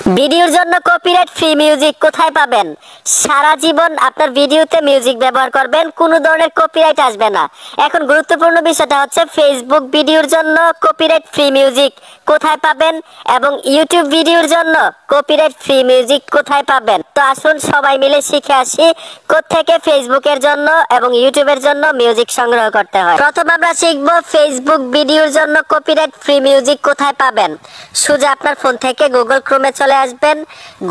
ভিডিওর জন্য copyright free music কোথায় পাবেন? সারা জীবন আপনার ভিডিওতে মিউজিক ব্যবহার করবেন, কোনো ধরনের কপিরাইট আসবে না। এখন গুরুত্বপূর্ণ বিষয়টা হচ্ছে ফেসবুক ভিডিওর জন্য কপিরাইট ফ্রি মিউজিক কোথায় পাবেন এবং ইউটিউব ভিডিওর জন্য কপিরাইট ফ্রি মিউজিক কোথায় পাবেন। তো আসুন সবাই মিলে শিখে আসি কোত্থেকে ফেসবুকের জন্য এবং ইউটিউবের জন্য মিউজিক সংগ্রহ করতে হয়। প্রথম আমরা শিখব ফেসবুক ভিডিওর জন্য কপিরাইট ফ্রি মিউজিক কোথায় পাবেন। সোজা আপনার ফোন থেকে গুগল ক্রোমে চলে আসবেন।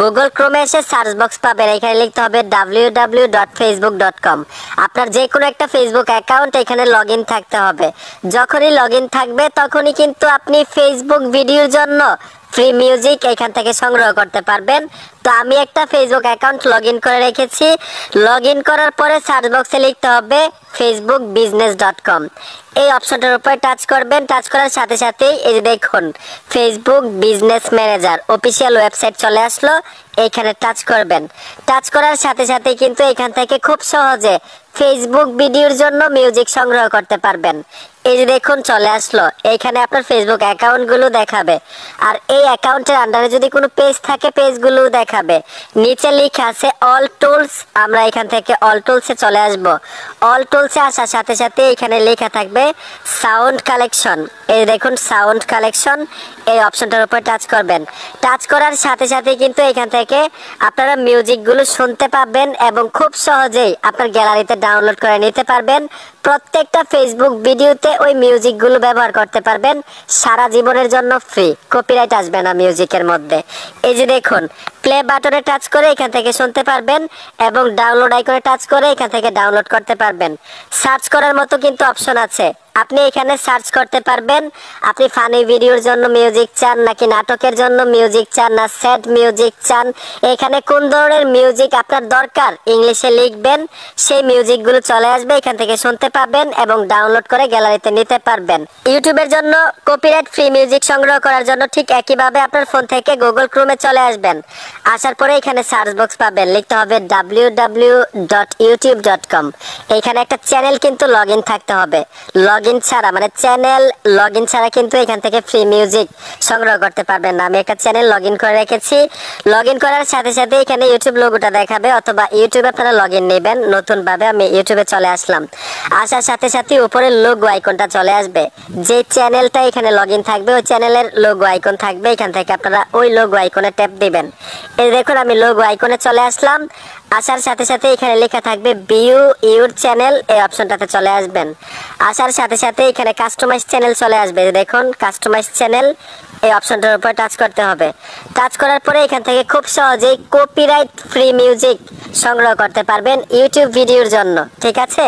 গুগল ক্রোমে এসে সার্চ বক্স পাবেন, এখানে লিখতে হবে www.facebook.com। আপনার যে কোনো একটা ফেসবুক অ্যাকাউন্ট এখানে লগইন থাকতে হবে। যখনই লগইন থাকবে তখনই কিন্তু আপনি ফেসবুক ভিডিওর জন্য ফ্রি মিউজিক এখান থেকে সংগ্রহ করতে পারবেন। তো আমি একটা ফেসবুক অ্যাকাউন্ট লগইন করে রেখেছি। লগইন করার পরে সার্চ বক্সে লিখতে হবে facebook.business.com। এই অপশনটার উপর টাচ করবেন। টাচ করার সাথে সাথেই এই যে দেখুন Facebook business manager official website চলে আসলো। এইখানে টাচ করবেন। টাচ করার সাথে সাথে কিন্তু এখান থেকে খুব সহজে ফেসবুক ভিডিওর জন্য মিউজিক সংগ্রহ করতে পারবেন। এই যে দেখুন চলে আসলো। এইখানে আপনার ফেসবুক অ্যাকাউন্টগুলো দেখাবে, আর এই অ্যাকাউন্টের আন্ডারে যদি কোনো পেজ থাকে পেজগুলো দেখাবে। নিচে লেখা আছে অল টুলস। আমরা এখান থেকে অল টুলসে চলে আসব। অল টুলসে আসার সাথে সাথে এখানে লেখা থাকবে সাউন্ড কালেকশন। এই দেখুন সাউন্ড কালেকশন, এই অপশনটার উপর টাচ করবেন। টাচ করার সাথে সাথে কিন্তু এখান থেকে আপনারা মিউজিকগুলো শুনতে পাবেন এবং খুব সহজেই আপনার গ্যালারিতে ডাউনলোড করে নিতে পারবেন। প্রত্যেকটা ফেসবুক ভিডিওতে ওই মিউজিকগুলো ব্যবহার করতে পারবেন সারা জীবনের জন্য ফ্রি, কপিরাইট আসবে না মিউজিকের মধ্যে। এই যে দেখুন প্লে বাটনে টাচ করে এখান থেকে শুনতে পারবেন এবং ডাউনলোড আইকনে টাচ করে এখান থেকে ডাউনলোড করতে পারবেন। সার্চ করার মতো কিন্তু অপশন আছে, আপনি এখানে সার্চ করতে পারবেন। আপনি ফানি ভিডিওর জন্য মিউজিক চান নাকি নাটকের জন্য মিউজিক চান না স্যাড মিউজিক চান, এখানে কোন ধরনের মিউজিক আপনার দরকার ইংলিশে লিখবেন, সেই মিউজিকগুলো চলে আসবে। এখান থেকে শুনতে পাবেন এবং ডাউনলোড করে গ্যালারিতে নিতে পারবেন। ইউটিউবের জন্য কপিরাইট ফ্রি মিউজিক সংগ্রহ করার জন্য ঠিক একইভাবে আপনার ফোন থেকে গুগল ক্রোমে চলে আসবেন। আসার পরে এখানে সার্চ বক্স পাবেন, লিখতে হবে www.youtube.com। এখানে একটা চ্যানেল কিন্তু লগইন থাকতে হবে। লগইন ছাড়া মানে চ্যানেল লগইন ছাড়া কিন্তু এখান থেকে ফ্রি মিউজিক সংগ্রহ করতে পারবেন না। আমি একটা চ্যানেল লগইন করে রেখেছি। লগইন করার সাথে সাথে এখানে ইউটিউব লোগোটা দেখাবে, অথবা ইউটিউবে আপনারা লগইন নেবেন নতুন ভাবে। আমি ইউটিউবে চলে আসলাম। আসার সাথে সাথে উপরে লোগো আইকনটা চলে আসবে। যে চ্যানেলটা এখানে লগইন থাকবে ওই চ্যানেলের লোগো আইকন থাকবে। এখান থেকে আপনারা ওই লোগো আইকনে ট্যাপ দিবেন। এই দেখুন আমি লোগো আইকনে চলে আসলাম। আসার সাথে সাথে এখানে লেখা থাকবে ভিউ ইউর চ্যানেল, এই অপশনটাতে চলে আসবেন। আসার সাথে সাথে এখানে কাস্টমাইজ চ্যানেল চলে আসবে। দেখুন কাস্টমাইজ চ্যানেল, এই অপশনটার উপর টাচ করতে হবে। টাচ করার পরে এখান থেকে খুব সহজেই কপিরাইট ফ্রি মিউজিক সংগ্রহ করতে পারবেন ইউটিউব ভিডিওর জন্য। ঠিক আছে,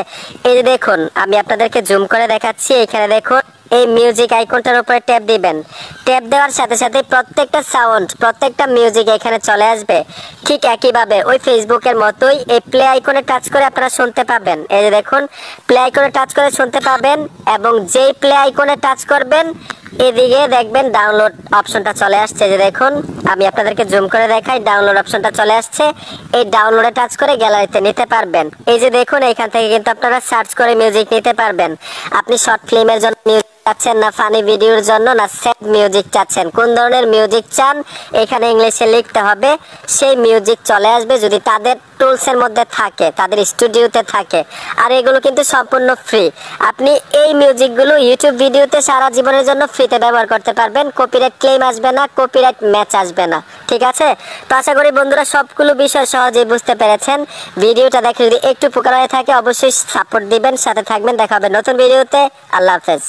এই যে দেখুন আমি আপনাদেরকে জুম করে দেখাচ্ছি। এখানে দেখুন এই মিউজিক আইকনটার উপরে ট্যাপ দিবেন। ট্যাপ দেওয়ার সাথে সাথে প্রত্যেকটা সাউন্ড প্রত্যেকটা মিউজিক এখানে চলে আসবে। ঠিক একইভাবে ওই ফেসবুকের মতোই এই প্লে আইকনে টাচ করে আপনারা শুনতে পাবেন। এই যে দেখুন প্লে আইকনে টাচ করে শুনতে পাবেন এবং যেই প্লে আইকনে টাচ করবেন এদিকে দেখবেন ডাউনলোড অপশনটা চলে আসছে। যে দেখুন আমি আপনাদেরকে জুম করে দেখাই, ডাউনলোড অপশনটা চলে আসছে। এই ডাউনলোডে টাচ করে গ্যালারিতে নিতে পারবেন। এই যে দেখুন এখান থেকে কিন্তু আপনারা সার্চ করে মিউজিক নিতে পারবেন। আপনি শর্ট ফিল্মের জন্য মিউজিক চাচ্ছেন না ফানি ভিডিওর জন্য না স্যাড মিউজিক চাচ্ছেন, কোন ধরনের মিউজিক চান এখানে ইংলিশে লিখতে হবে, সেই মিউজিক চলে আসবে যদি তাদের টুলসের মধ্যে থাকে, তাদের স্টুডিওতে থাকে। আর এগুলো কিন্তু সম্পূর্ণ ফ্রি। আপনি এই মিউজিকগুলো ইউটিউব ভিডিওতে সারা জীবনের জন্য ফ্রিতে ব্যবহার করতে পারবেন। কপিরাইট ক্লেম আসবে না, কপিরাইট ম্যাচ আসবে না। ঠিক আছে, তো আশা করি বন্ধুরা সবগুলো বিষয় সহজেই বুঝতে পেরেছেন। ভিডিওটা দেখে যদি একটু উপকার হয়ে থাকে অবশ্যই সাপোর্ট দিবেন, সাথে থাকবেন। দেখা হবে নতুন ভিডিওতে। আল্লাহ হাফেজ।